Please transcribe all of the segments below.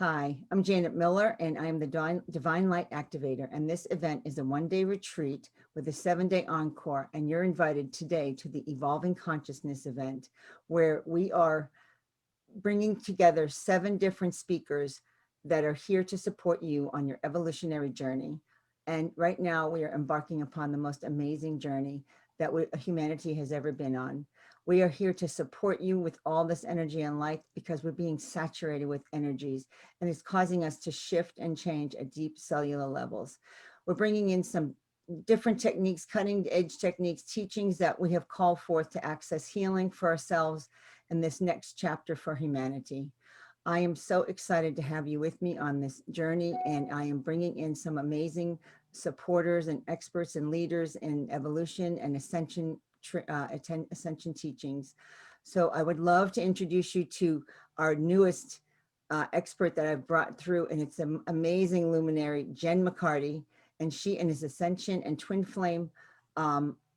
Hi, I'm Janet Miller, and I am the Divine Light Activator. And this event is a one-day retreat with a 7-day encore. And you're invited today to the Evolving Consciousness event, where we are bringing together 7 different speakers that are here to support you on your evolutionary journey. And right now we are embarking upon the most amazing journey that humanity has ever been on. We are here to support you with all this energy and light because we're being saturated with energies, and it's causing us to shift and change at deep cellular levels. We're bringing in some different techniques, cutting edge techniques, teachings that we have called forth to access healing for ourselves in this next chapter for humanity. I am so excited to have you with me on this journey, and I am bringing in some amazing supporters and experts and leaders in evolution and ascension teachings. So I would love to introduce you to our newest expert that I've brought through, and it's an amazing luminary, Jen McCarty, and she is Ascension and Twin Flame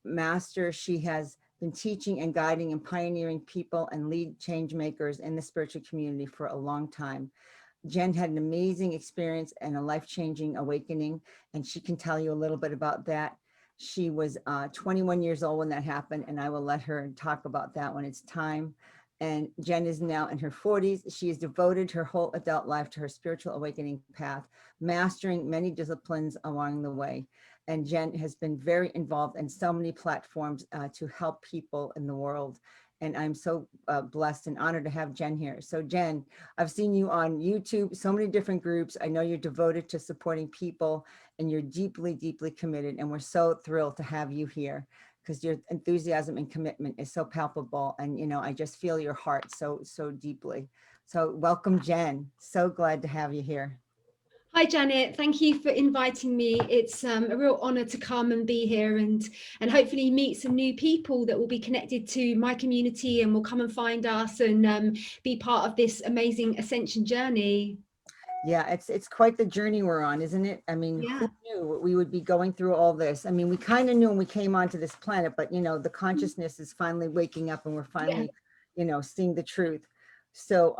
master. She has been teaching and guiding and pioneering people and lead change makers in the spiritual community for a long time. Jen had an amazing experience and a life-changing awakening, and she can tell you a little bit about that. She was 21 years old when that happened, and I will let her talk about that when it's time. And Jen is now in her 40s. She has devoted her whole adult life to her spiritual awakening path, mastering many disciplines along the way. And Jen has been very involved in so many platforms to help people in the world. And I'm so blessed and honored to have Jen here. So Jen, I've seen you on YouTube, so many different groups. I know you're devoted to supporting people, and you're deeply, deeply committed. And we're so thrilled to have you here because your enthusiasm and commitment is so palpable. And, you know, I just feel your heart so deeply. So welcome, Jen. So glad to have you here. Hi, Janet. Thank you for inviting me. It's a real honor to come and be here and hopefully meet some new people that will be connected to my community and will come and find us and be part of this amazing ascension journey. Yeah, it's quite the journey we're on, isn't it? I mean, Yeah. who knew we would be going through all this? I mean, we kind of knew when we came onto this planet, but you know, the consciousness is finally waking up and we're finally, you know, seeing the truth. So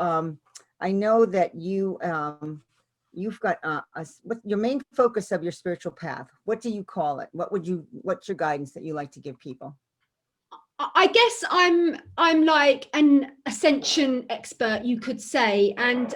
I know that you've got what your main focus of your spiritual path. What do you call it? What's your guidance that you like to give people? I guess I'm like an ascension expert, you could say, and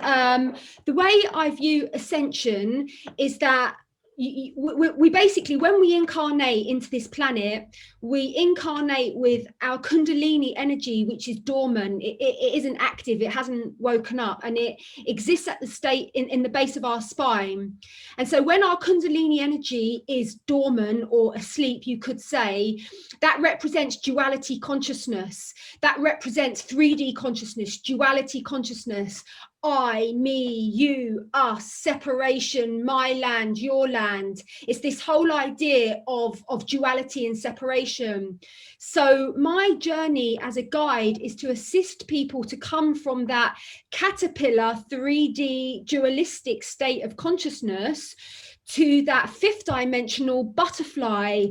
the way I view ascension is that we basically, when we incarnate into this planet, we incarnate with our kundalini energy, which is dormant. It isn't active, it hasn't woken up, and it exists at the state in the base of our spine. And so when our kundalini energy is dormant or asleep, you could say, that represents duality consciousness, that represents 3D consciousness, duality consciousness, I, me, you, us, separation, my land, your land. It's this whole idea of duality and separation. So my journey as a guide is to assist people to come from that caterpillar 3D dualistic state of consciousness to that 5th dimensional butterfly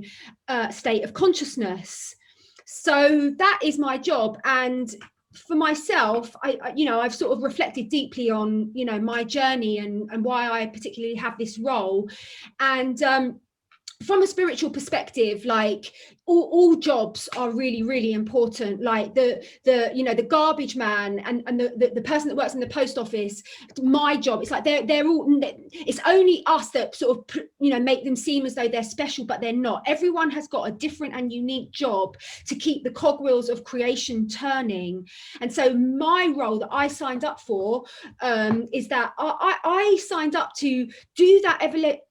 state of consciousness. So that is my job. And for myself, I've sort of reflected deeply on, my journey and why I particularly have this role. And from a spiritual perspective, like all jobs are really, really important. Like the garbage man and the person that works in the post office, my job, it's like they're all, it's only us that sort of make them seem as though they're special, but they're not. Everyone has got a different and unique job to keep the cogwheels of creation turning. And so my role that I signed up for is that I signed up to do that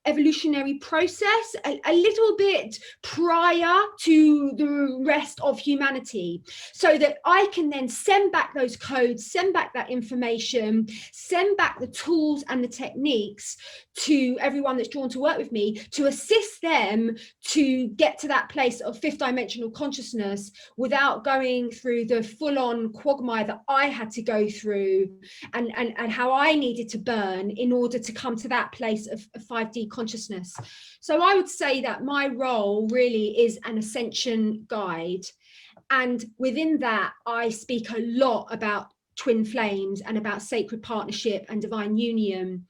evolutionary process a little bit prior to the rest of humanity, so that I can then send back those codes, send back that information, send back the tools and the techniques to everyone that's drawn to work with me to assist them to get to that place of 5th dimensional consciousness without going through the full-on quagmire that I had to go through and how I needed to burn in order to come to that place of 5D consciousness. So I would say that my role really is an ascension guide. And within that, I speak a lot about twin flames and about sacred partnership and divine union.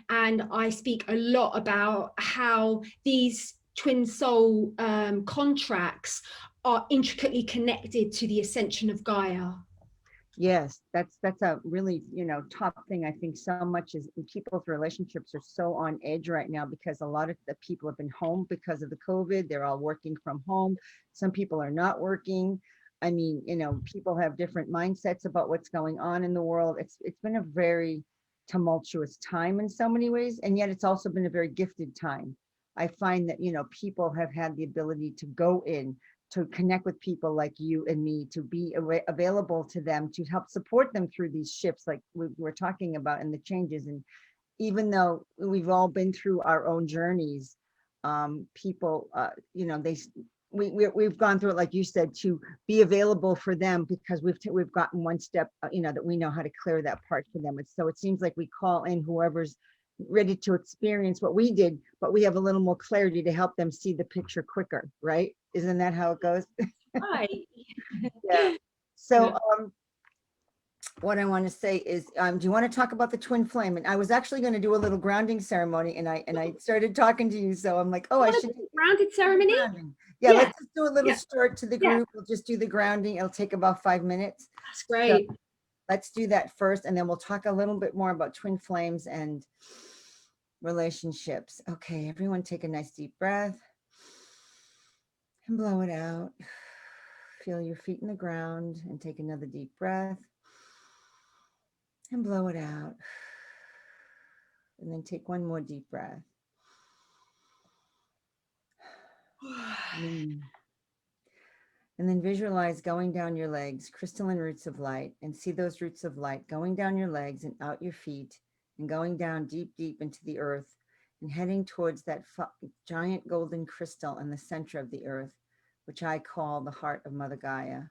And I speak a lot about how these twin soul contracts are intricately connected to the ascension of Gaia. Yes, that's a really, top thing. I think so much is people's relationships are so on edge right now because a lot of the people have been home because of the COVID. They're all working from home. Some people are not working. I mean, people have different mindsets about what's going on in the world. It's been a very tumultuous time in so many ways, and yet it's also been a very gifted time. I find that, people have had the ability to go in, to connect with people like you and me, to be available to them, to help support them through these shifts like we were talking about and the changes. And even though we've all been through our own journeys, people, we've gone through it, like you said, to be available for them because we've gotten one step, that we know how to clear that part for them. And so it seems like we call in whoever's ready to experience what we did, but we have a little more clarity to help them see the picture quicker, right? Isn't that how it goes? Right. Yeah. So what I want to say is, do you want to talk about the twin flame? And I was actually going to do a little grounding ceremony, and I started talking to you, so I'm like, oh, I should do grounded ceremony. grounding. Yeah, Yeah. let's just do a little start to the Yeah. group. We'll just do the grounding. It'll take about 5 minutes. That's great. So let's do that first, and then we'll talk a little bit more about twin flames and relationships. Okay, everyone take a nice deep breath and blow it out. Feel your feet in the ground and take another deep breath and blow it out. And then take one more deep breath. And then visualize going down your legs, crystalline roots of light, and see those roots of light going down your legs and out your feet and going down deep, deep into the earth and heading towards that giant golden crystal in the center of the earth, which I call the heart of Mother Gaia.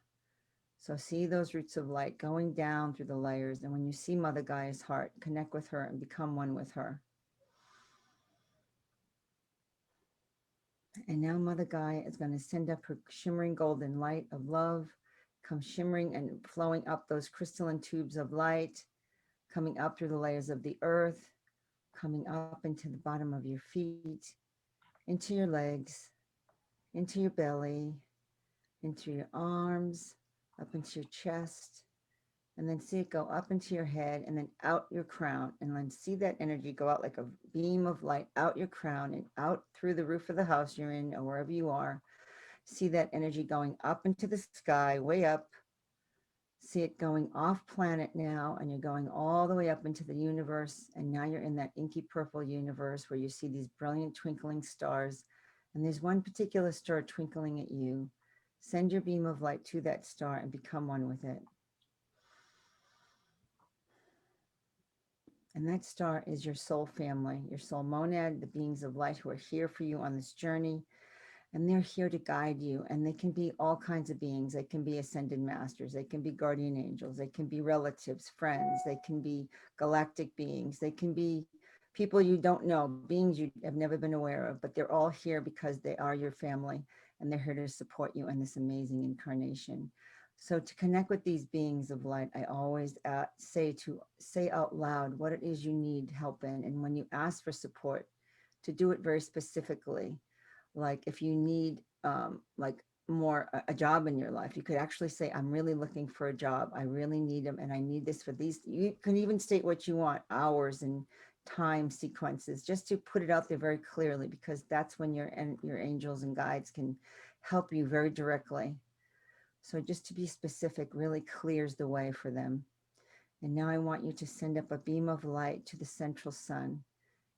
So see those roots of light going down through the layers. And when you see Mother Gaia's heart, connect with her and become one with her. And now Mother Gaia is going to send up her shimmering golden light of love, come shimmering and flowing up those crystalline tubes of light, coming up through the layers of the earth, coming up into the bottom of your feet, into your legs, into your belly, into your arms, up into your chest, and then see it go up into your head and then out your crown, and then see that energy go out like a beam of light out your crown and out through the roof of the house you're in or wherever you are. See that energy going up into the sky, way up. See it going off planet now, and you're going all the way up into the universe, and now you're in that inky purple universe where you see these brilliant twinkling stars, and there's one particular star twinkling at you. Send your beam of light to that star and become one with it. And that star is your soul family, your soul monad, the beings of light who are here for you on this journey. And they're here to guide you. And they can be all kinds of beings. They can be ascended masters. They can be guardian angels. They can be relatives, friends. They can be galactic beings. They can be people you don't know, beings you have never been aware of, but they're all here because they are your family. And they're here to support you in this amazing incarnation. So to connect with these beings of light, I always say out loud what it is you need help in. And when you ask for support, to do it very specifically. Like if you need like more a job in your life, you could actually say, I'm really looking for a job. I really need them. And I need this for these. You can even state what you want, hours and time sequences, just to put it out there very clearly, because that's when your angels and guides can help you very directly. So just to be specific really clears the way for them. And now I want you to send up a beam of light to the central sun.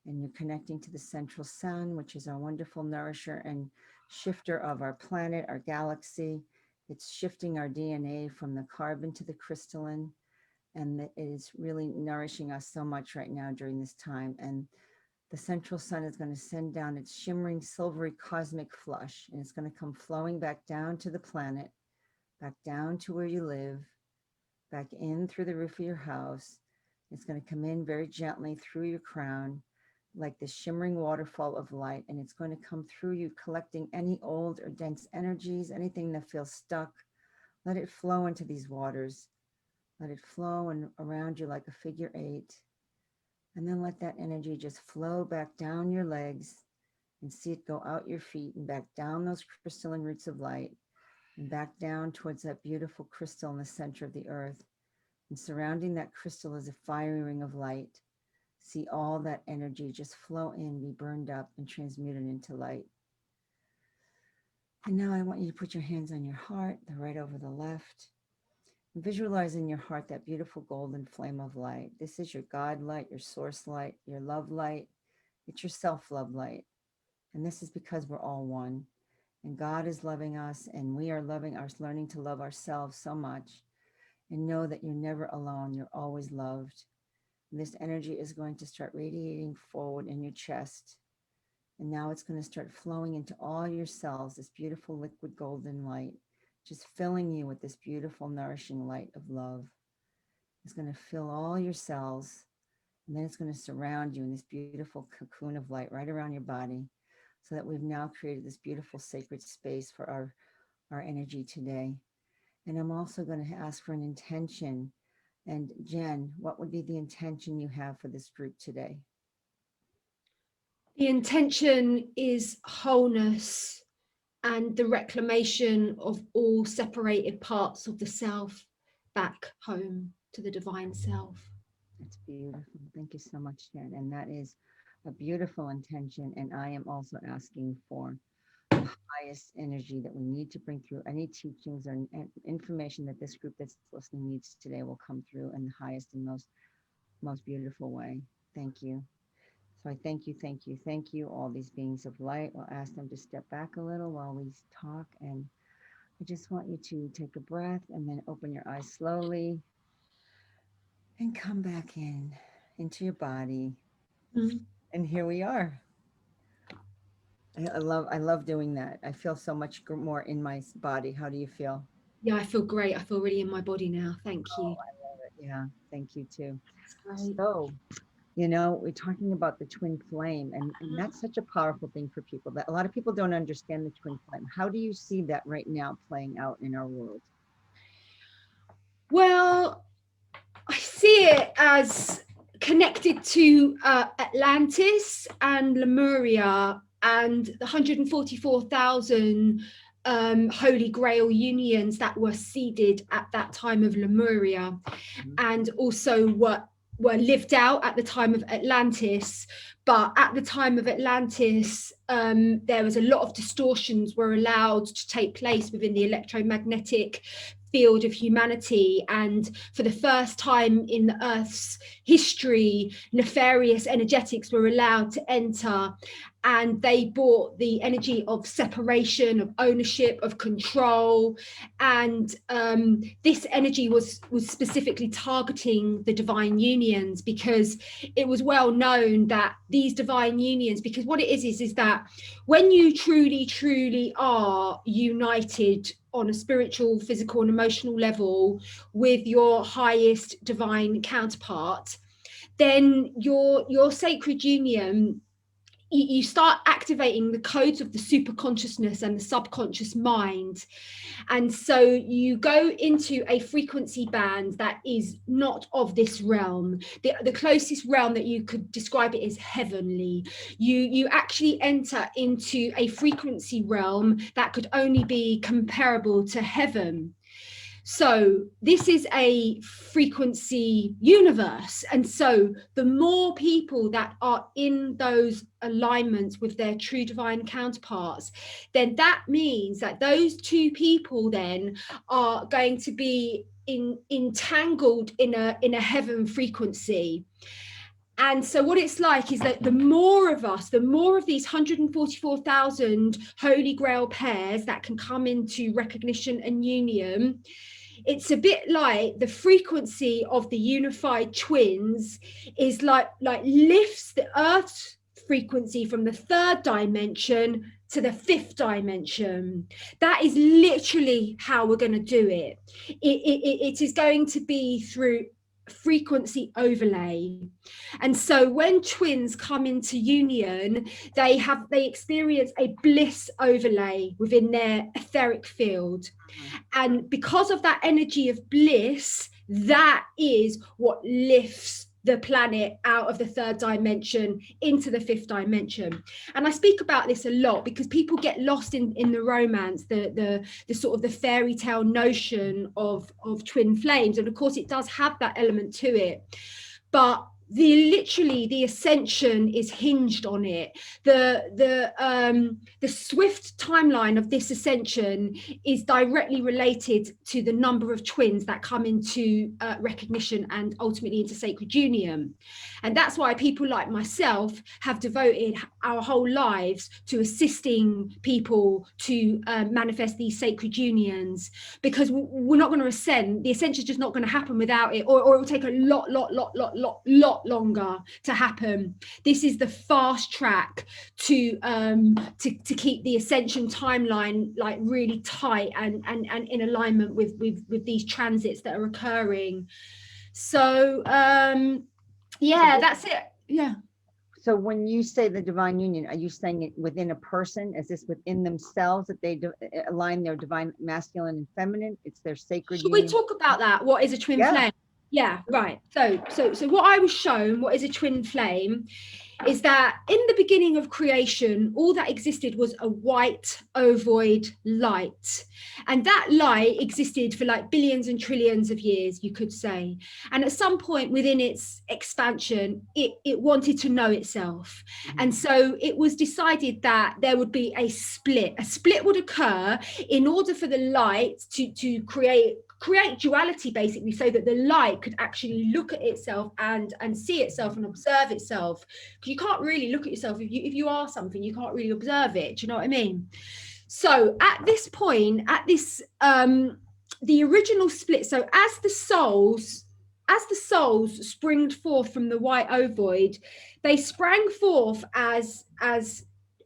And you're connecting to the central sun, which is our wonderful nourisher and shifter of our planet, our galaxy. It's shifting our DNA from the carbon to the crystalline. And it is really nourishing us so much right now during this time. And the central sun is going to send down its shimmering silvery cosmic flush. And it's going to come flowing back down to the planet, back down to where you live, back in through the roof of your house. It's going to come in very gently through your crown, like this shimmering waterfall of light, and it's going to come through you, collecting any old or dense energies, anything that feels stuck. Let it flow into these waters. Let it flow and around you like a figure 8. And then let that energy just flow back down your legs and see it go out your feet and back down those crystalline roots of light and back down towards that beautiful crystal in the center of the earth. And surrounding that crystal is a fiery ring of light. See all that energy just flow in, be burned up, and transmuted into light. And now I want you to put your hands on your heart, the right over the left. And visualize in your heart that beautiful golden flame of light. This is your God light, your source light, your love light. It's your self-love light. And this is because we're all one. And God is loving us, and we are loving us, learning to love ourselves so much. And know that you're never alone. You're always loved. And this energy is going to start radiating forward in your chest. And now it's going to start flowing into all your cells, this beautiful liquid golden light, just filling you with this beautiful nourishing light of love. It's going to fill all your cells, and then it's going to surround you in this beautiful cocoon of light right around your body, so that we've now created this beautiful sacred space for our energy today. And I'm also going to ask for an intention. And Jen, what would be the intention you have for this group today? The intention is wholeness and the reclamation of all separated parts of the self back home to the divine self. That's beautiful. Thank you so much, Jen. And that is a beautiful intention. And I am also asking for the highest energy that we need to bring through. Any teachings or information that this group that's listening needs today will come through in the highest and most beautiful way. Thank you. So I thank you, all these beings of light. We'll ask them to step back a little while we talk. And I just want you to take a breath and then open your eyes slowly and come back into your body. Mm-hmm. And here we are. I love doing that. I feel so much more in my body. How do you feel? Yeah, I feel great. I feel really in my body now. Thank you. I love it. Yeah, thank you too. So, we're talking about the twin flame, and that's such a powerful thing for people. That a lot of people don't understand the twin flame. How do you see that right now playing out in our world? Well, I see it as connected to Atlantis and Lemuria and the 144,000 Holy Grail unions that were seeded at that time of Lemuria, and also what were lived out at the time of Atlantis. But at the time of Atlantis, there was a lot of distortions were allowed to take place within the electromagnetic field of humanity, and for the first time in the Earth's history, nefarious energetics were allowed to enter, and they brought the energy of separation, of ownership, of control, and this energy was specifically targeting the divine unions, because it was well known that these divine unions, because what it is that when you truly are united on a spiritual, physical, and emotional level with your highest divine counterpart, then your sacred union, you start activating the codes of the superconsciousness and the subconscious mind. And so you go into a frequency band that is not of this realm. The closest realm that you could describe it is heavenly. You actually enter into a frequency realm that could only be comparable to heaven. So this is a frequency universe. And so the more people that are in those alignments with their true divine counterparts, then that means that those two people then are going to be entangled in a heaven frequency. And so what it's like is that the more of us, the more of these 144,000 Holy Grail pairs that can come into recognition and union, it's a bit like the frequency of the unified twins is like lifts the Earth's frequency from the 3rd dimension to the 5th dimension. That is literally how we're going to do it. It is going to be through frequency overlay. And so when twins come into union, they experience a bliss overlay within their etheric field. And because of that energy of bliss, that is what lifts the planet out of the third dimension into the fifth dimension. And I speak about this a lot because people get lost in the romance, the sort of the fairy tale notion of twin flames. And of course it does have that element to it, but the ascension is hinged on it. The swift timeline of this ascension is directly related to the number of twins that come into recognition and ultimately into sacred union. And that's why people like myself have devoted our whole lives to assisting people to manifest these sacred unions, because we're not going to ascend. The ascension is just not going to happen without it, or it will take a lot longer to happen. This is the fast track to keep the ascension timeline like really tight and in alignment with these transits that are occurring. So yeah, that's it. Yeah. So when you say the divine union, are you saying it within a person? Is this within themselves that they align their divine masculine and feminine? It's their sacred Should union? we talk about that? What is a twin flame? Yeah, right. So what I was shown, what is a twin flame, is that in the beginning of creation, all that existed was a white ovoid light. And that light existed for like billions and trillions of years, you could say. And at some point within its expansion, it wanted to know itself. And so it was decided that there would be a split. A split would occur in order for the light to create duality, basically, so that the light could actually look at itself and see itself and observe itself. Because you can't really look at yourself if you are something, you can't really observe it. Do you know what I mean? So at this point, at this the original split, so as the souls springed forth from the white ovoid, they sprang forth as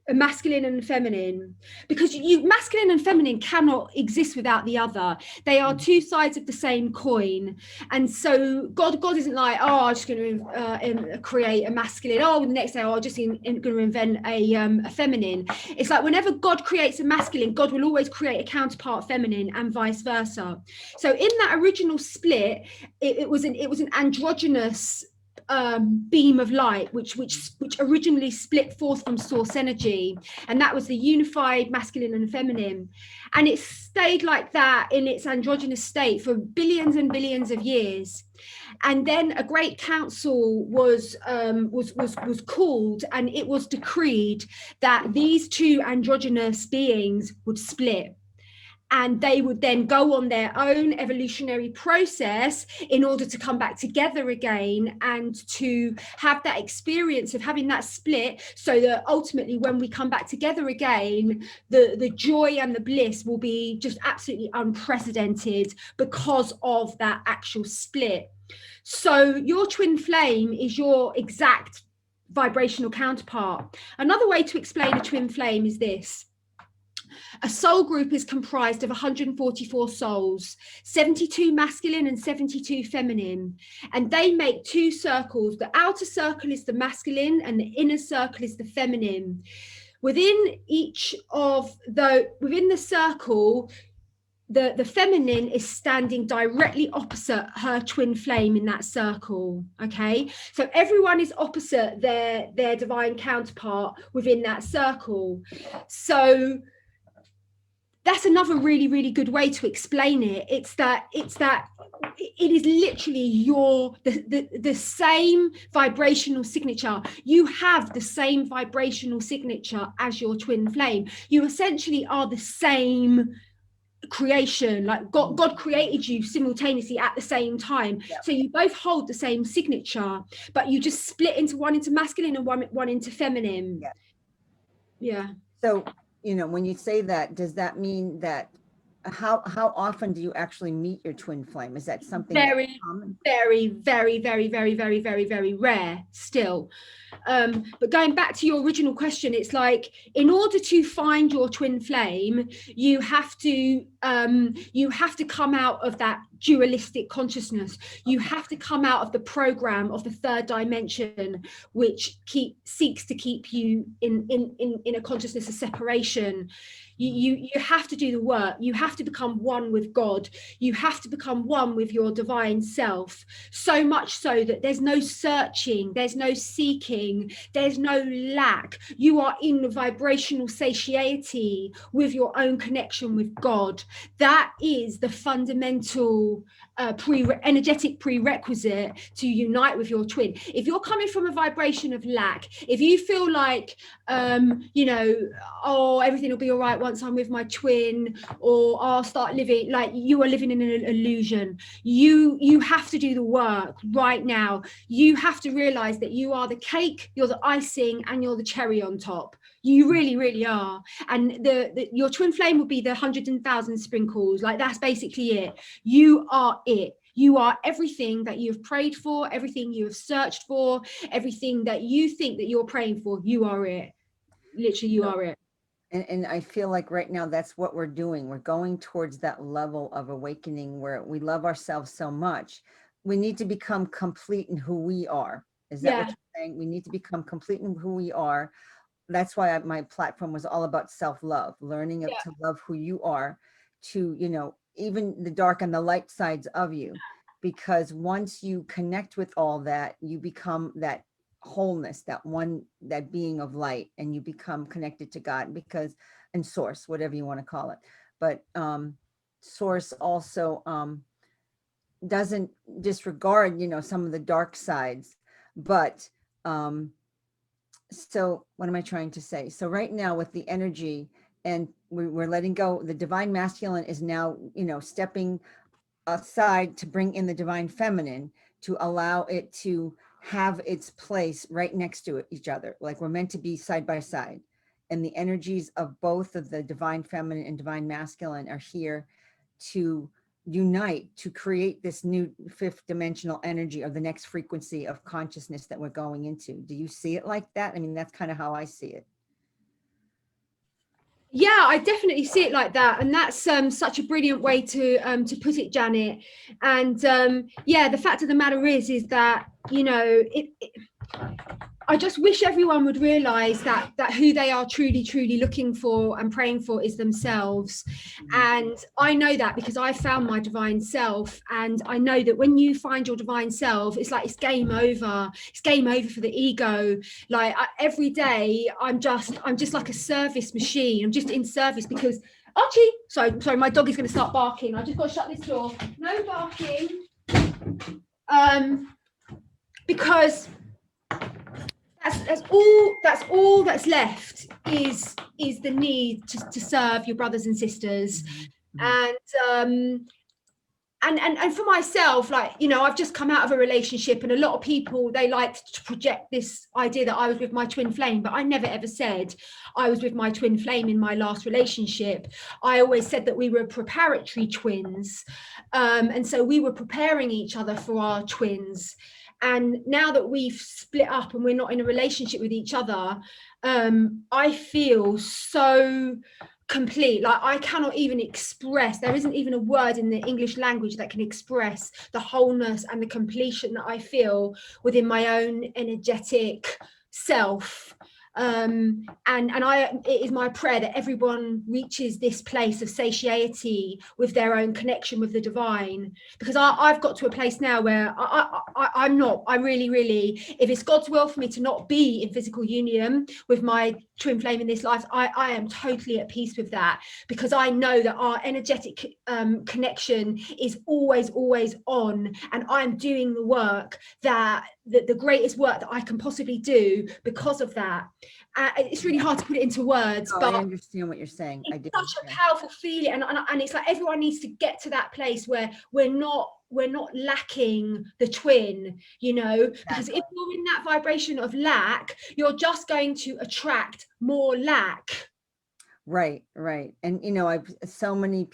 a masculine and feminine, because masculine and feminine cannot exist without the other. They are two sides of the same coin. And so God isn't like, oh, I'm just going to create a masculine. Oh, the next day, I'm just going to invent a feminine. It's like whenever God creates a masculine, God will always create a counterpart feminine, and vice versa. So in that original split, it was an androgynous beam of light which originally split forth from source energy, and that was the unified masculine and feminine, and it stayed like that in its androgynous state for billions and billions of years. And then a great council was called, and it was decreed that these two androgynous beings would split, and they would then go on their own evolutionary process in order to come back together again and to have that experience of having that split, so that ultimately when we come back together again, the joy and the bliss will be just absolutely unprecedented because of that actual split. So your twin flame is your exact vibrational counterpart. Another way to explain a twin flame is this. A soul group is comprised of 144 souls, 72 masculine and 72 feminine, and they make two circles. The outer circle is the masculine and the inner circle is the feminine. Within the circle, the feminine is standing directly opposite her twin flame in that circle. Okay, so everyone is opposite their divine counterpart within that circle. So that's another really, really good way to explain it. It's that it is literally the same vibrational signature. You have the same vibrational signature as your twin flame. You essentially are the same creation. Like God created you simultaneously at the same time. Yeah. So you both hold the same signature, but you just split into one into masculine and one into feminine. Yeah. Yeah. So, you know, when you say that, does that mean that how often do you actually meet your twin flame? Is that something very common? Very, very, very, very, very, very, very rare still. But going back to your original question, it's like, in order to find your twin flame, you have to come out of that dualistic consciousness. You have to come out of the program of the third dimension, which seeks to keep you in a consciousness of separation. You have to do the work. You have to become one with God. You have to become one with your divine self, so much so that there's no searching, there's no seeking, there's no lack. You are in the vibrational satiety with your own connection with God. That is the fundamental energetic prerequisite to unite with your twin. If you're coming from a vibration of lack, if you feel like oh, everything will be all right once I'm with my twin, or I'll start living like you are living in an illusion, you have to do the work right now. You have to realize that you are the cake, you're the icing, and you're the cherry on top. You really, really are. And your twin flame will be the 100,000 sprinkles. Like, that's basically it. You are it. You are everything that you've prayed for, everything you have searched for, everything that you think that you're praying for. You are it. Literally, you are it. And I feel like right now that's what we're doing. We're going towards that level of awakening where we love ourselves so much. We need to become complete in who we are. Is that what you're saying? We need to become complete in who we are. That's why my platform was all about self-love, learning to love who you are, to, even the dark and the light sides of you. Because once you connect with all that, you become that wholeness, that being of light, and you become connected to God, and source, whatever you want to call it. But source also doesn't disregard, some of the dark sides. But so what am I trying to say? So right now with the energy, and we're letting go, the divine masculine is now, stepping aside to bring in the divine feminine, to allow it to have its place right next to each other. Like, we're meant to be side by side. And the energies of both of the divine feminine and divine masculine are here to unite, to create this new fifth dimensional energy, or the next frequency of consciousness that we're going into. Do you see it like that? I mean, that's kind of how I see it. Yeah, I definitely see it like that, and that's such a brilliant way to put it, Janet. And the fact of the matter is that I just wish everyone would realize that who they are truly looking for and praying for is themselves. And I know that because I found my divine self, and I know that when you find your divine self, it's like it's game over. It's game over for the ego. Like, every day I'm just like a service machine. I'm just in service because Archie, sorry, my dog is going to start barking. I just got to shut this door. No barking. Because that's all that's left is the need to serve your brothers and sisters. And for myself, like, I've just come out of a relationship, and a lot of people, they like to project this idea that I was with my twin flame, but I never ever said I was with my twin flame in my last relationship. I always said that we were preparatory twins, and so we were preparing each other for our twins. And now that we've split up and we're not in a relationship with each other, I feel so complete. Like, I cannot even express, there isn't even a word in the English language that can express the wholeness and the completion that I feel within my own energetic self. And it is my prayer that everyone reaches this place of satiety with their own connection with the divine, because I've got to a place now where I really, if it's God's will for me to not be in physical union with my twin flame in this life, I am totally at peace with that, because I know that our energetic connection is always on, and I'm doing the work that the greatest work that I can possibly do because of that. It's really hard to put it into words, but I understand what you're saying. It's such a powerful feeling, and it's like everyone needs to get to that place where we're not lacking the twin, because if you're in that vibration of lack, you're just going to attract more lack. Right. And I've so many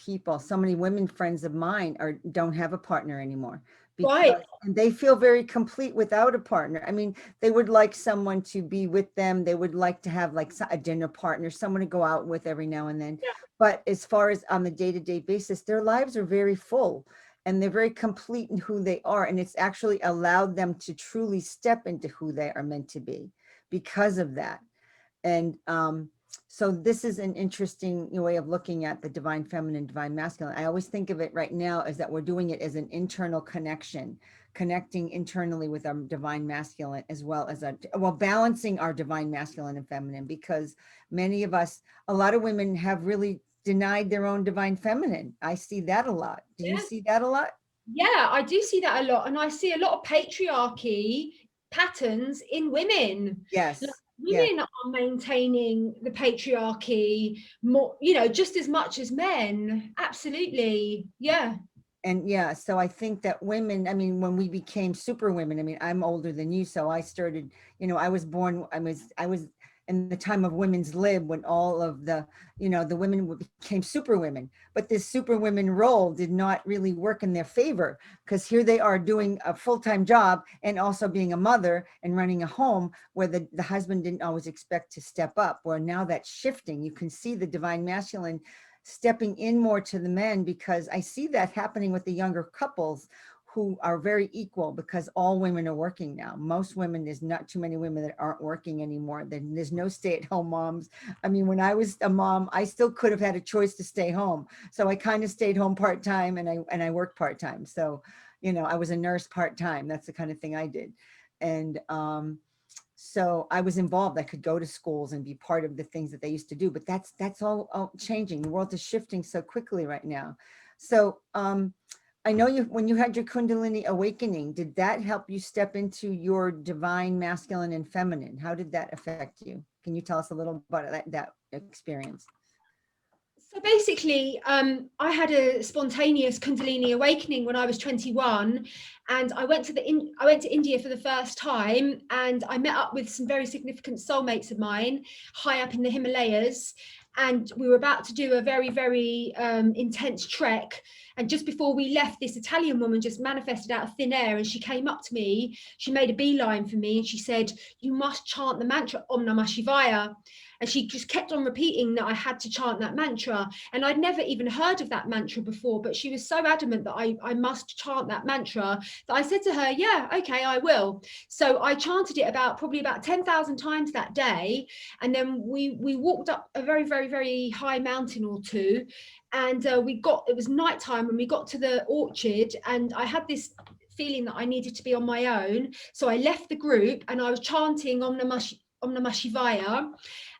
women friends of mine don't have a partner anymore, because and they feel very complete without a partner. I mean, they would like someone to be with them. They would like to have like a dinner partner, someone to go out with every now and then. But as far as on the day-to-day basis, their lives are very full. and they're very complete in who they are. And it's actually allowed them to truly step into who they are meant to be because of that. And so this is an interesting way of looking at the divine feminine, divine masculine. I always think of it right now as that we're doing it as an internal connection, connecting internally with our divine masculine, as well as balancing our divine masculine and feminine, because many of us, a lot of women have really denied their own divine feminine. I see that a lot. Do you see that a lot? Yeah, I do see that a lot. And I see a lot of patriarchy patterns in women. Yes. Like, Yes. women are maintaining the patriarchy more, just as much as men. Absolutely. Yeah. And yeah, so I think that women, I mean, when we became super women, I mean, I'm older than you, so I started, I was born, I was in the time of women's lib, when all of the, the women became super women, but this super women role did not really work in their favor, because here they are doing a full-time job and also being a mother and running a home where the husband didn't always expect to step up. Where now that's shifting. You can see the divine masculine stepping in more to the men, because I see that happening with the younger couples who are very equal, because all women are working now. Most women, there's not too many women that aren't working anymore. There's no stay-at-home moms. I mean, when I was a mom, I still could have had a choice to stay home. So I kind of stayed home part-time, and I worked part-time. So, I was a nurse part-time. That's the kind of thing I did. And so I was involved. I could go to schools and be part of the things that they used to do, but that's all changing. The world is shifting so quickly right now. So I know when you had your Kundalini awakening, did that help you step into your divine masculine and feminine? How did that affect you? Can you tell us a little about that experience? So basically, I had a spontaneous Kundalini awakening when I was 21, and I went to India for the first time, and I met up with some very significant soulmates of mine high up in the Himalayas, and we were about to do a very, very intense trek. And just before we left, this Italian woman just manifested out of thin air, and she came up to me. She made a beeline for me, and she said, "You must chant the mantra Om Namah Shivaya." And she just kept on repeating that I had to chant that mantra. And I'd never even heard of that mantra before, but she was so adamant that I must chant that mantra that I said to her, yeah, okay, I will. So I chanted it probably about 10,000 times that day. And then we walked up a very, very, very high mountain or two. And it was nighttime when we got to the orchard, and I had this feeling that I needed to be on my own. So I left the group and I was chanting Om Namah Shivaya,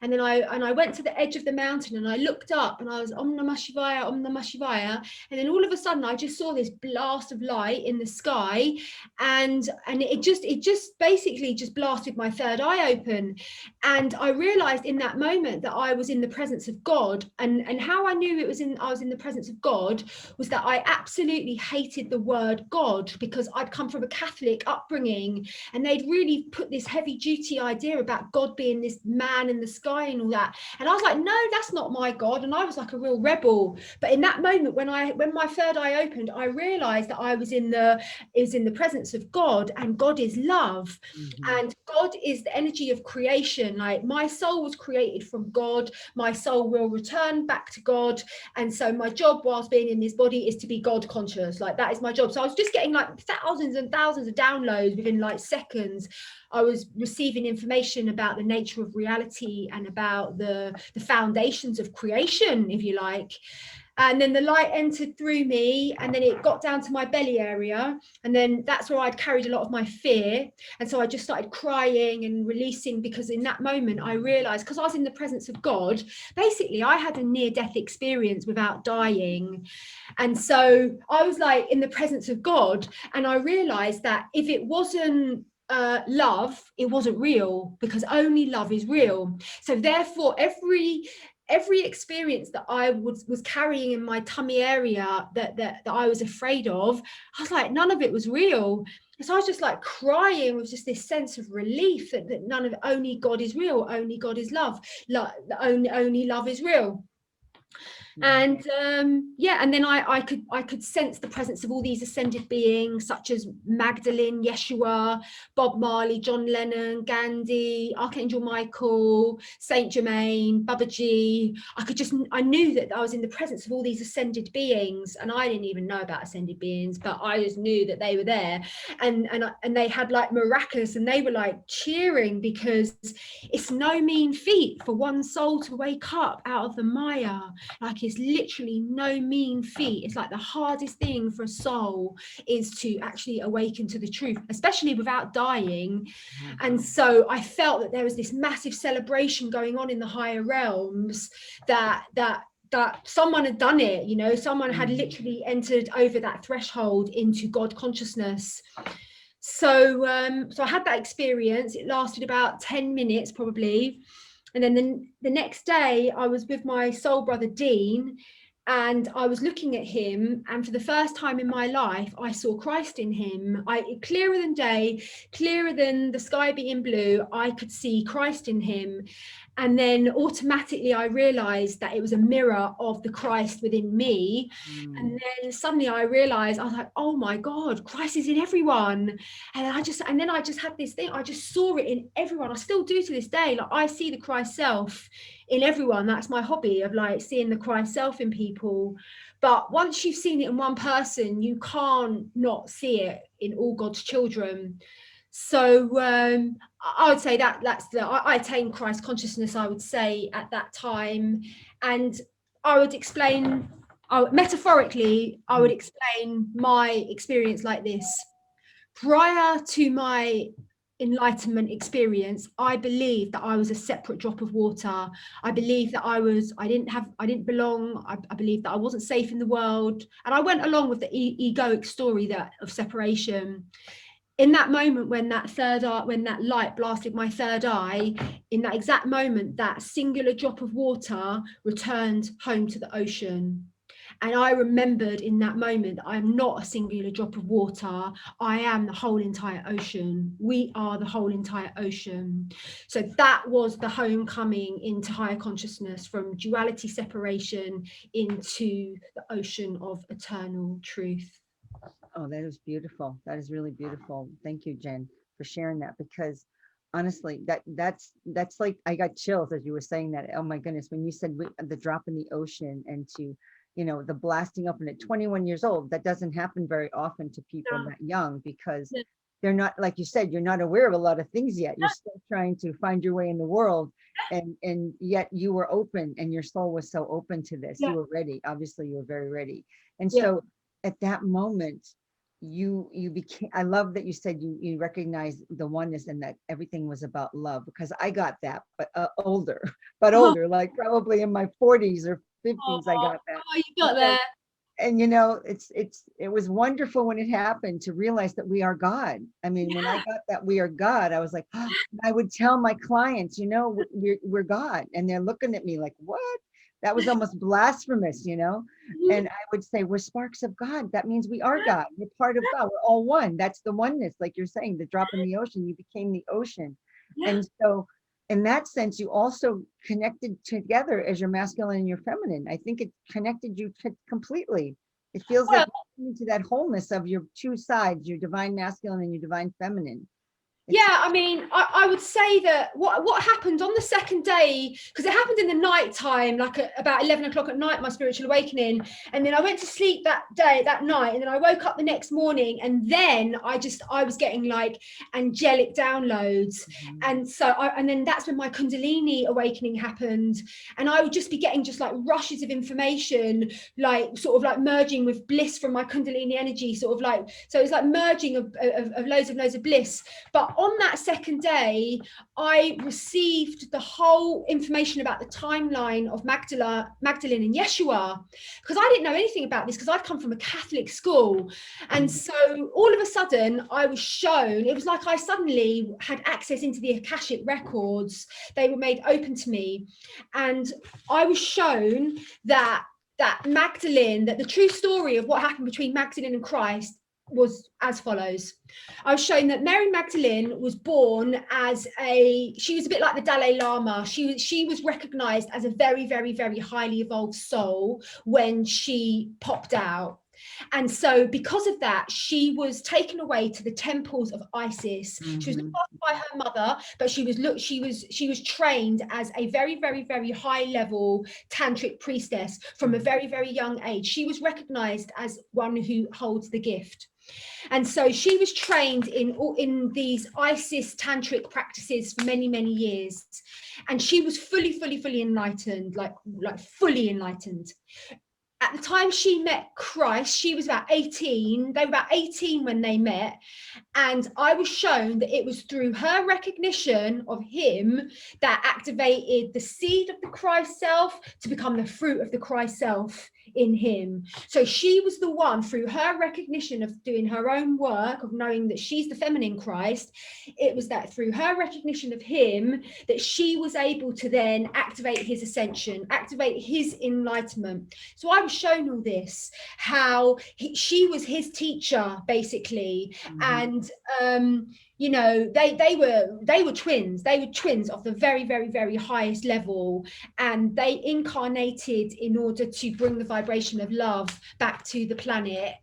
and then I went to the edge of the mountain and I looked up and I was Om Namah Shivaya, Om Namah Shivaya, and then all of a sudden I just saw this blast of light in the sky, and it just basically just blasted my third eye open, and I realized in that moment that I was in the presence of God, and how I knew I was in the presence of God was that I absolutely hated the word God, because I'd come from a Catholic upbringing, and they'd really put this heavy duty idea about God being this man in the sky and all that, and I was like, no, that's not my God, and I was like a real rebel. But in that moment, when my third eye opened, I realized that I was in the presence of God, and God is love. Mm-hmm. And God is the energy of creation. Like, my soul was created from God, my soul will return back to God, and so my job whilst being in this body is to be God conscious. Like, that is my job. So I was just getting like thousands and thousands of downloads within like seconds. I was receiving information about the nature of reality and about the foundations of creation, if you like. And then the light entered through me, and then it got down to my belly area, and then that's where I'd carried a lot of my fear. And so I just started crying and releasing, because in that moment I realized, because I was in the presence of God, basically I had a near-death experience without dying. And so I was like in the presence of God, and I realized that if it wasn't love, it wasn't real, because only love is real. So therefore every experience that I was carrying in my tummy area that I was afraid of, I was like, none of it was real. So I was just like crying with just this sense of relief that none of it, only God is real, only God is love, only love is real. And yeah, and then I could sense the presence of all these ascended beings such as Magdalene, Yeshua, Bob Marley, John Lennon, Gandhi, Archangel Michael, Saint Germain, Babaji. I knew that I was in the presence of all these ascended beings, and I didn't even know about ascended beings, but I just knew that they were there, and they had like maracas, and they were like cheering, because it's no mean feat for one soul to wake up out of the Maya. Like, it's literally no mean feat. It's like the hardest thing for a soul is to actually awaken to the truth, especially without dying. And so I felt that there was this massive celebration going on in the higher realms, that someone had done it, you know, someone had literally entered over that threshold into God consciousness. So so I had that experience. It lasted about 10 minutes probably. And then the next day I was with my soul brother Dean, and I was looking at him, and for the first time in my life I saw Christ in him. Clearer than day, clearer than the sky being blue, I could see Christ in him. And then automatically I realized that it was a mirror of the Christ within me. And then suddenly I realized, I was like, oh my God, Christ is in everyone. And then I just had this thing, I just saw it in everyone. I still do to this day. Like, I see the Christ self in everyone. That's my hobby, of like seeing the Christ self in people. But once you've seen it in one person, you can't not see it in all God's children. So I would say I attained Christ consciousness, I would say, at that time. And I would explain, metaphorically, I would explain my experience like this. Prior to my enlightenment experience, I believed that I was a separate drop of water. I believed that I didn't belong. I believed that I wasn't safe in the world. And I went along with the egoic story of separation. In that moment, when that light blasted my third eye, in that exact moment, that singular drop of water returned home to the ocean. And I remembered in that moment that I am not a singular drop of water. I am the whole entire ocean. We are the whole entire ocean. So that was the homecoming into higher consciousness, from duality separation into the ocean of eternal truth. Oh, that is beautiful. That is really beautiful. Thank you, Jen, for sharing that, because honestly, that's like, I got chills as you were saying that. Oh my goodness, when you said the drop in the ocean, and to, you know, the blasting up, and at 21 years old, that doesn't happen very often to people that young, because they're not, like you said, you're not aware of a lot of things yet. You're still trying to find your way in the world, and yet you were open, and your soul was so open to this. You were ready. Obviously, you were very ready. And so at that moment, you became, I love that you said you recognized the oneness, and that everything was about love, because I got that, but older, like probably in my 40s or 50s. I got that. Oh, you got that. And you know, it was wonderful when it happened, to realize that we are God. I mean, when I got that we are God, I was like, oh, I would tell my clients, you know, we're God, and they're looking at me like, what? That was almost blasphemous, you know? And I would say, we're sparks of God. That means we are God. We're part of God. We're all one. That's the oneness. Like you're saying, the drop in the ocean, you became the ocean. And so in that sense, you also connected together as your masculine and your feminine. I think it connected you completely. It feels like into that wholeness of your two sides, your divine masculine and your divine feminine. Yeah, I mean, I would say that what happened on the second day, because it happened in the night time, like about 11 o'clock at night, my spiritual awakening. And then I went to sleep that night, and then I woke up the next morning, and then I was getting like angelic downloads. And so and then that's when my Kundalini awakening happened. And I would just be getting just like rushes of information, like sort of like merging with bliss from my Kundalini energy, sort of like, so it's like merging of loads of bliss. But on that second day, I received the whole information about the timeline of Magdalene and Yeshua, because I didn't know anything about this, because I'd come from a Catholic school. And so all of a sudden I was shown, it was like I suddenly had access into the Akashic records. They were made open to me, and I was shown that Magdalene, that the true story of what happened between Magdalene and Christ was as follows. I was shown that Mary Magdalene was born as she was a bit like the Dalai Lama. She was recognized as a very, very, very highly evolved soul when she popped out. And so because of that, she was taken away to the temples of Isis. She was looked after by her mother, but she was trained as a very, very, very high level tantric priestess from a very, very young age. She was recognized as one who holds the gift. And so she was trained in these Isis tantric practices for many, many years. And she was fully enlightened, like fully enlightened. At the time she met Christ, she was about 18. They were about 18 when they met. And I was shown that it was through her recognition of him that activated the seed of the Christ self to become the fruit of the Christ self in him. So she was the one, through her recognition of doing her own work, of knowing that she's the feminine Christ, it was that through her recognition of him that she was able to then activate his ascension, activate his enlightenment. So I was shown all this, how she was his teacher, basically. And you know, they were twins. They were twins of the very, very, very highest level, and they incarnated in order to bring the vibration of love back to the planet.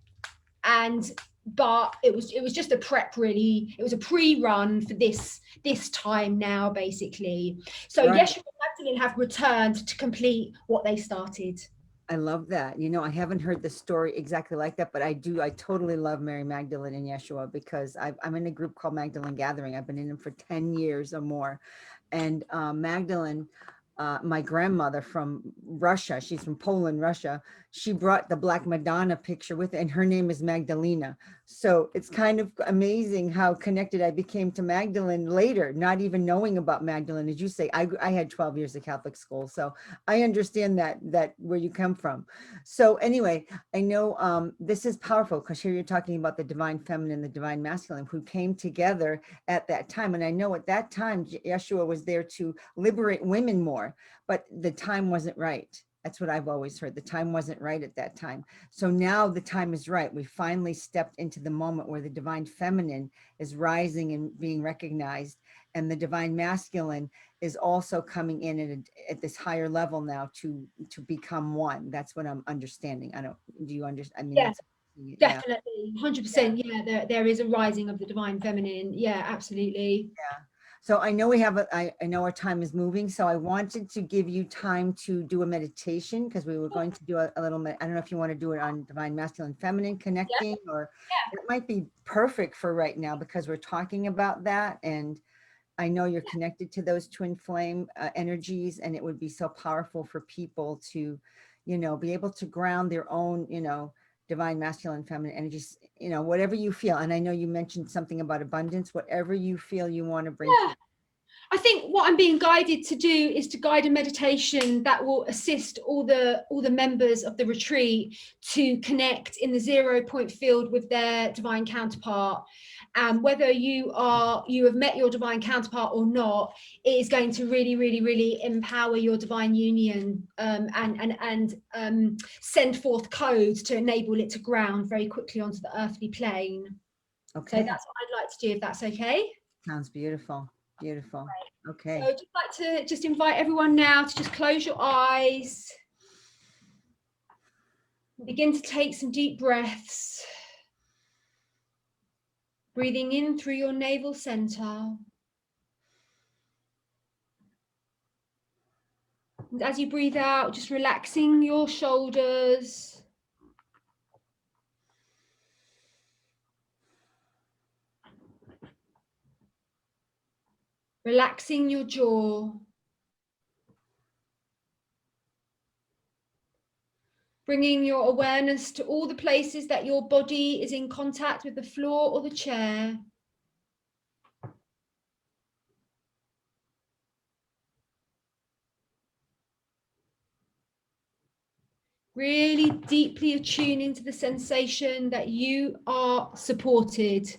But it was just a prep, really. It was a pre-run for this time now, basically. So right. Yeshua and Magdalene have returned to complete what they started. I love that. You know, I haven't heard the story exactly like that, but I do. I totally love Mary Magdalene and Yeshua, because I'm in a group called Magdalene Gathering. I've been in them for 10 years or more. And Magdalene, my grandmother from Russia, she's from Poland, Russia, she brought the Black Madonna picture with it, and her name is Magdalena. So it's kind of amazing how connected I became to Magdalene later, not even knowing about Magdalene. As you say, I had 12 years of Catholic school, so I understand that where you come from. So anyway, I know this is powerful, because here you're talking about the divine feminine, the divine masculine, who came together at that time. And I know at that time, Yeshua was there to liberate women more, but the time wasn't right. That's what I've always heard. The time wasn't right at that time. So now the time is right. We finally stepped into the moment where the divine feminine is rising and being recognized, and the divine masculine is also coming in at this higher level now to become one. That's what I'm understanding. Do you understand? I mean, yeah, definitely, 100%. Yeah, there is a rising of the divine feminine. Yeah, absolutely. Yeah. So I know we have I know our time is moving, so I wanted to give you time to do a meditation, because we were going to do a little, I don't know if you want to do it on divine masculine feminine connecting, or it might be perfect for right now, because we're talking about that. And I know you're connected to those twin flame energies, and it would be so powerful for people to, you know, be able to ground their own, you know, divine masculine feminine energies, you know, whatever you feel. And I know you mentioned something about abundance, whatever you feel you want to bring. I think what I'm being guided to do is to guide a meditation that will assist all the members of the retreat to connect in the 0 point field with their divine counterpart. And whether you have met your divine counterpart or not, it is going to really, really, really empower your divine union, and send forth codes to enable it to ground very quickly onto the earthly plane. Okay. So that's what I'd like to do, if that's okay. Sounds beautiful. Beautiful. Right. Okay. So I'd just like to invite everyone now to just close your eyes. Begin to take some deep breaths. Breathing in through your navel center. And as you breathe out, just relaxing your shoulders. Relaxing your jaw. Bringing your awareness to all the places that your body is in contact with the floor or the chair. Really deeply attuning to the sensation that you are supported.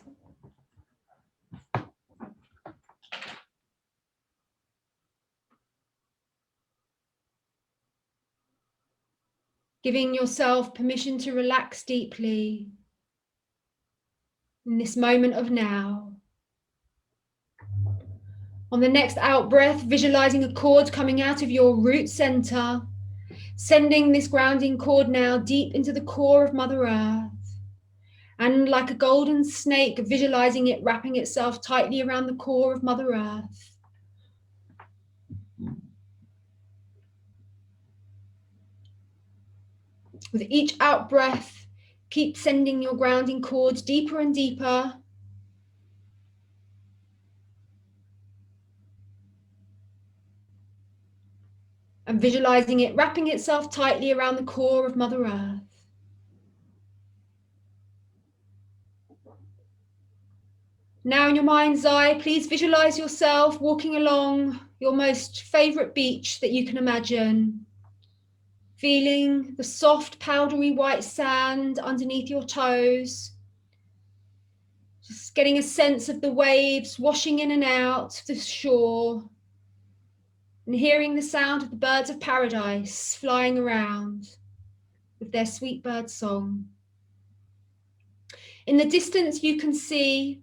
Giving yourself permission to relax deeply. in this moment of now. On the next out breath, visualizing a cord coming out of your root center, sending this grounding cord now deep into the core of Mother Earth. And like a golden snake, visualizing it wrapping itself tightly around the core of Mother Earth. With each out breath, keep sending your grounding cord deeper and deeper. And visualizing it wrapping itself tightly around the core of Mother Earth. Now in your mind's eye, please visualize yourself walking along your most favorite beach that you can imagine. Feeling the soft, powdery white sand underneath your toes. Just getting a sense of the waves washing in and out the shore. And hearing the sound of the birds of paradise flying around with their sweet bird song. In the distance, you can see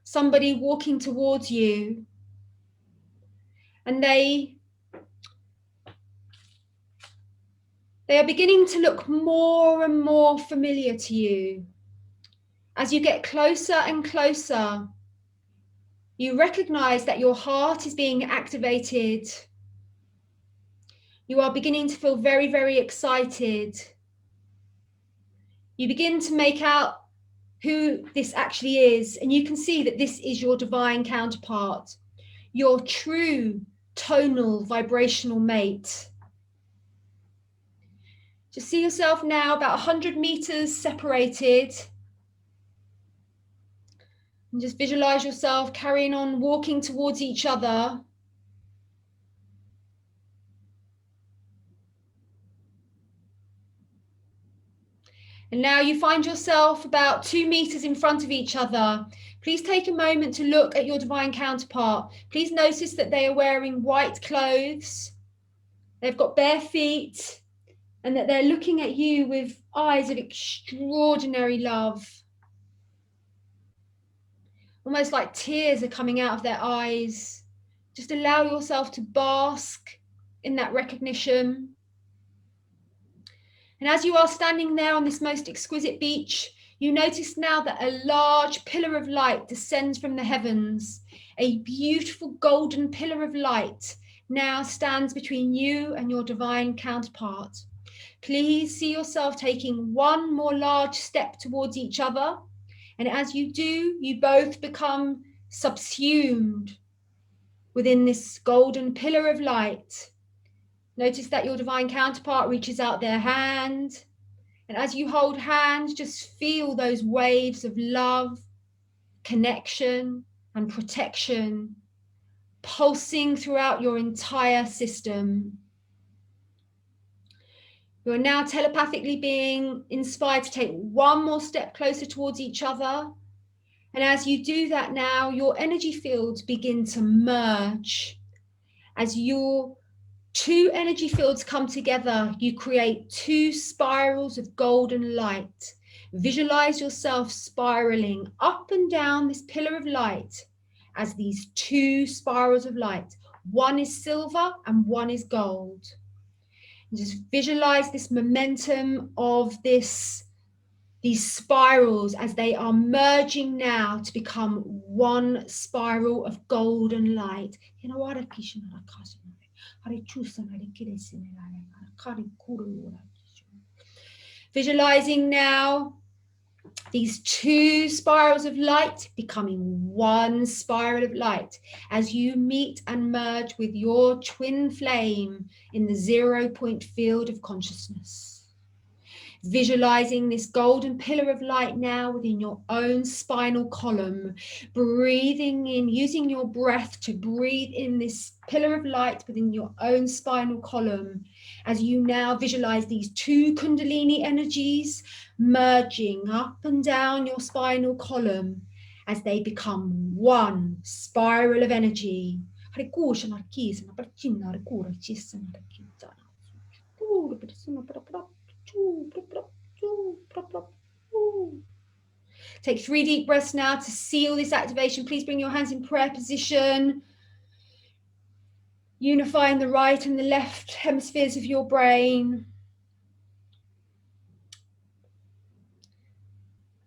somebody walking towards you, and they are beginning to look more and more familiar to you. As you get closer and closer, you recognize that your heart is being activated. You are beginning to feel very, very excited. You begin to make out who this actually is, and you can see that this is your divine counterpart, your true tonal vibrational mate. Just see yourself now about 100 meters separated, and just visualize yourself carrying on walking towards each other. And now you find yourself about 2 meters in front of each other. Please take a moment to look at your divine counterpart. Please notice that they are wearing white clothes. They've got bare feet, and that they're looking at you with eyes of extraordinary love. Almost like tears are coming out of their eyes. Just allow yourself to bask in that recognition. And as you are standing there on this most exquisite beach, you notice now that a large pillar of light descends from the heavens. A beautiful golden pillar of light now stands between you and your divine counterpart. Please see yourself taking one more large step towards each other. And as you do, you both become subsumed within this golden pillar of light. Notice that your divine counterpart reaches out their hand. And as you hold hands, just feel those waves of love, connection, and protection pulsing throughout your entire system. You are now telepathically being inspired to take one more step closer towards each other. And as you do that now, your energy fields begin to merge. As your two energy fields come together, you create two spirals of golden light. Visualize yourself spiraling up and down this pillar of light as these two spirals of light. One is silver and one is gold. And just visualize this momentum of these spirals as they are merging now to become one spiral of golden light. Visualizing now these two spirals of light becoming one spiral of light as you meet and merge with your twin flame in the 0 point field of consciousness. Visualizing this golden pillar of light now within your own spinal column, breathing in, using your breath to breathe in this pillar of light within your own spinal column, as you now visualize these two Kundalini energies merging up and down your spinal column as they become one spiral of energy. Take 3 deep breaths now to seal this activation. Please bring your hands in prayer position, unifying the right and the left hemispheres of your brain.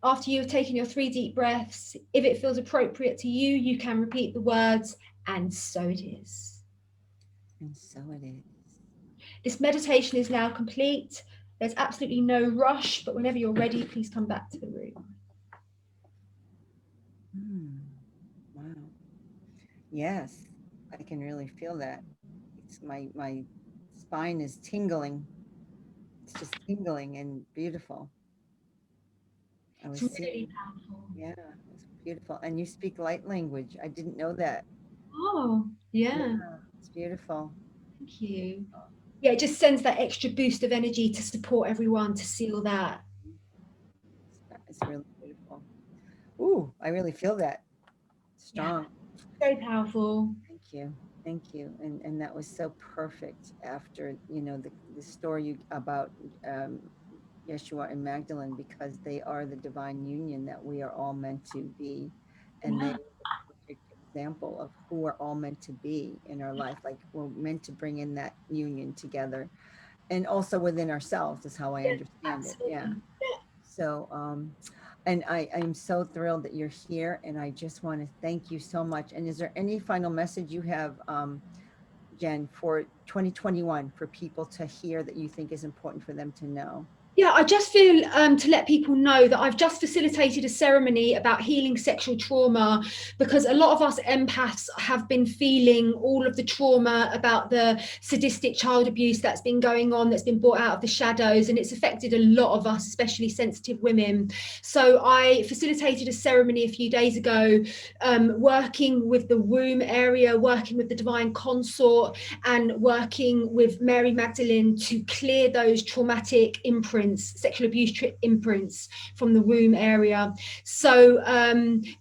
After you have taken your 3 deep breaths, if it feels appropriate to you, you can repeat the words, and so it is. And so it is. This meditation is now complete. There's absolutely no rush, but whenever you're ready, please come back to the room. Wow. Yes, I can really feel that. It's my spine is tingling. It's just tingling and beautiful. I was It's really seeing, powerful. yeah, it's beautiful. And you speak light language. I didn't know that. Oh, yeah. It's beautiful. Thank you. Yeah, it just sends that extra boost of energy to support everyone to seal that. It's really beautiful. Ooh, I really feel that. Strong. Very powerful. Thank you. Thank you. And that was so perfect after, the story about Yeshua and Magdalene, because they are the divine union that we are all meant to be. And they are the perfect example of who we're all meant to be in our life. Like, we're meant to bring in that union together, and also within ourselves is how I understand it. Yeah. So, and I'm so thrilled that you're here, and I just want to thank you so much. And is there any final message you have, Jen, for 2021 for people to hear that you think is important for them to know? Yeah, I just feel to let people know that I've just facilitated a ceremony about healing sexual trauma, because a lot of us empaths have been feeling all of the trauma about the sadistic child abuse that's been going on, that's been brought out of the shadows, and it's affected a lot of us, especially sensitive women. So I facilitated a ceremony a few days ago, working with the womb area, working with the divine consort, and working with Mary Magdalene to clear those traumatic imprints, sexual abuse imprints from the womb area. So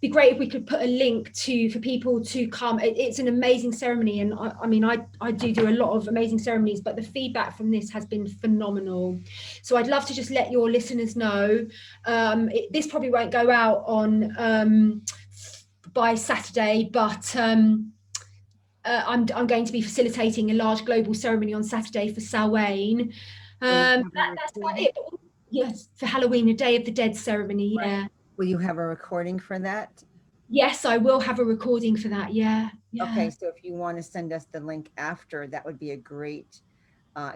be great if we could put a link for people to come. It's an amazing ceremony, and I do a lot of amazing ceremonies, but the feedback from this has been phenomenal. So I'd love to just let your listeners know, this probably won't go out on by Saturday, but I'm going to be facilitating a large global ceremony on Saturday for Samhain. That's about it. Yes, for Halloween, a Day of the Dead ceremony. Yeah. Will you have a recording for that? Yes, I will have a recording for that. Yeah. Okay, so if you want to send us the link after, that would be a great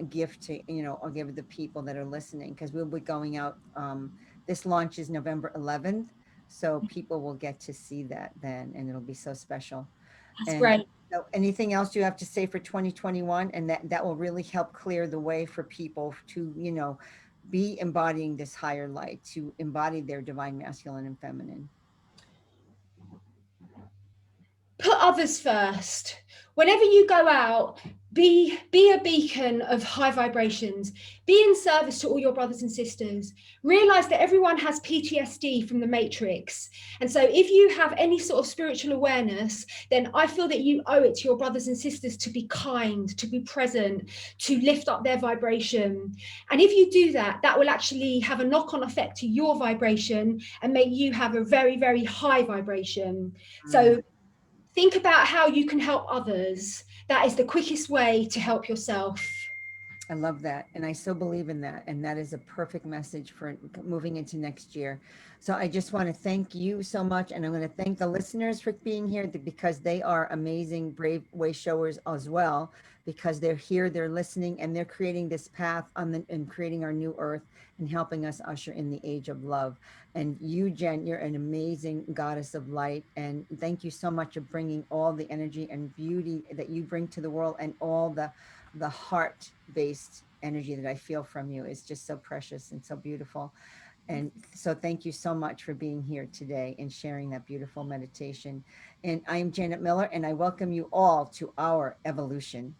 gift to, I'll give the people that are listening, because we'll be going out. This launch is November 11th, so people will get to see that then, and it'll be so special. That's great. So anything else you have to say for 2021, and that will really help clear the way for people to, be embodying this higher light, to embody their divine masculine and feminine? Put others first. Whenever you go out, be a beacon of high vibrations. Be in service to all your brothers and sisters. Realize that everyone has PTSD from the Matrix. And so if you have any sort of spiritual awareness, then I feel that you owe it to your brothers and sisters to be kind, to be present, to lift up their vibration. And if you do that, that will actually have a knock-on effect to your vibration and make you have a very, very high vibration. So think about how you can help others. That is the quickest way to help yourself. I love that. And I so believe in that. And that is a perfect message for moving into next year. So I just want to thank you so much. And I'm going to thank the listeners for being here, because they are amazing, brave way showers as well, because they're here, they're listening, and they're creating this path and creating our new earth and helping us usher in the age of love. And you, Jen, you're an amazing goddess of light. And thank you so much for bringing all the energy and beauty that you bring to the world, and all the heart-based energy that I feel from you is just so precious and so beautiful. And so thank you so much for being here today and sharing that beautiful meditation. And I'm Janet Miller, and I welcome you all to our evolution.